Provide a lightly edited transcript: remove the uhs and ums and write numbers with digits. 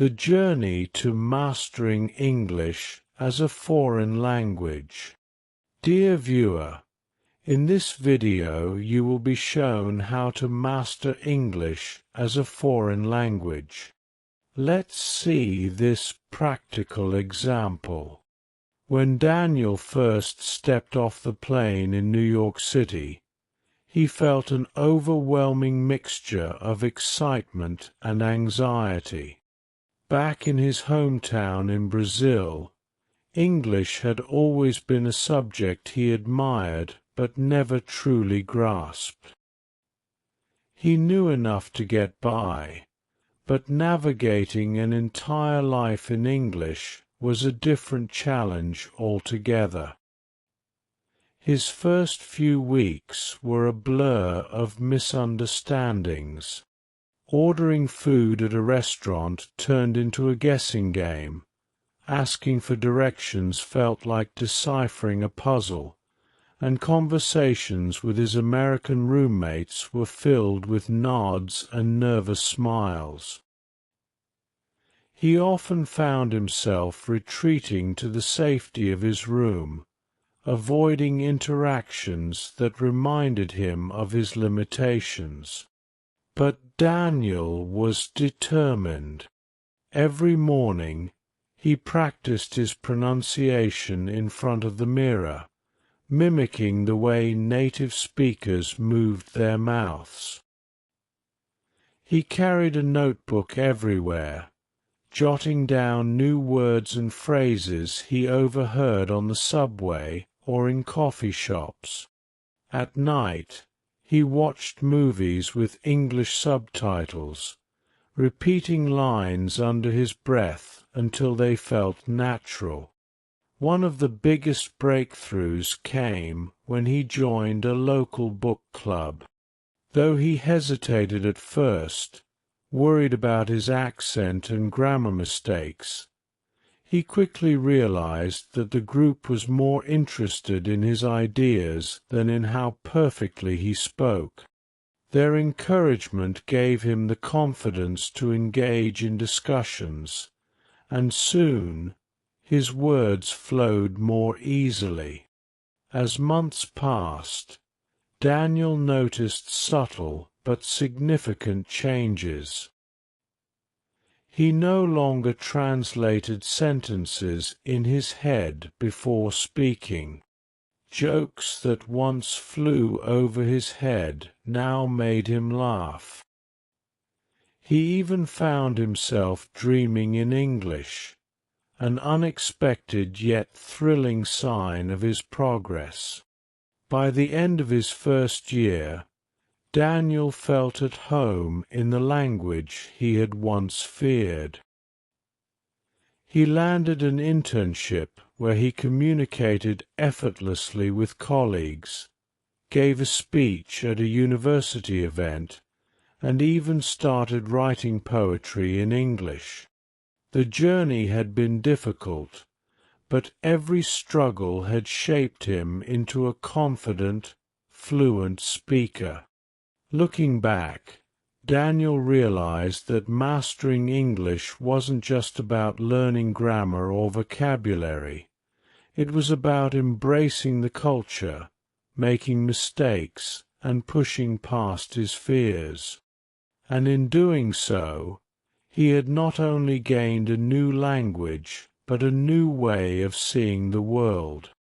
The journey to mastering English as a foreign language. Dear viewer, in this video you will be shown how to master English as a foreign language. Let's see this practical example. When Daniel first stepped off the plane in New York City, he felt an overwhelming mixture of excitement and anxiety. Back in his hometown in Brazil, English had always been a subject he admired but never truly grasped. He knew enough to get by, but navigating an entire life in English was a different challenge altogether. His first few weeks were a blur of misunderstandings. Ordering food at a restaurant turned into a guessing game. Asking for directions felt like deciphering a puzzle, and conversations with his American roommates were filled with nods and nervous smiles. He often found himself retreating to the safety of his room, avoiding interactions that reminded him of his limitations. But Daniel was determined. Every morning he practiced his pronunciation in front of the mirror, mimicking the way native speakers moved their mouths. He carried a notebook everywhere, jotting down new words and phrases he overheard on the subway or in coffee shops. At night, he watched movies with English subtitles, repeating lines under his breath until they felt natural. One of the biggest breakthroughs came when he joined a local book club. Though he hesitated at first, worried about his accent and grammar mistakes, he quickly realized that the group was more interested in his ideas than in how perfectly he spoke. Their encouragement gave him the confidence to engage in discussions, and soon his words flowed more easily. As months passed, Daniel noticed subtle but significant changes. He no longer translated sentences in his head before speaking. Jokes that once flew over his head now made him laugh. He even found himself dreaming in English, an unexpected yet thrilling sign of his progress. By the end of his first year, Daniel felt at home in the language he had once feared. He landed an internship where he communicated effortlessly with colleagues, gave a speech at a university event, and even started writing poetry in English. The journey had been difficult, but every struggle had shaped him into a confident, fluent speaker. Looking back, Daniel realized that mastering English wasn't just about learning grammar or vocabulary. It was about embracing the culture, making mistakes, and pushing past his fears. And in doing so, he had not only gained a new language, but a new way of seeing the world.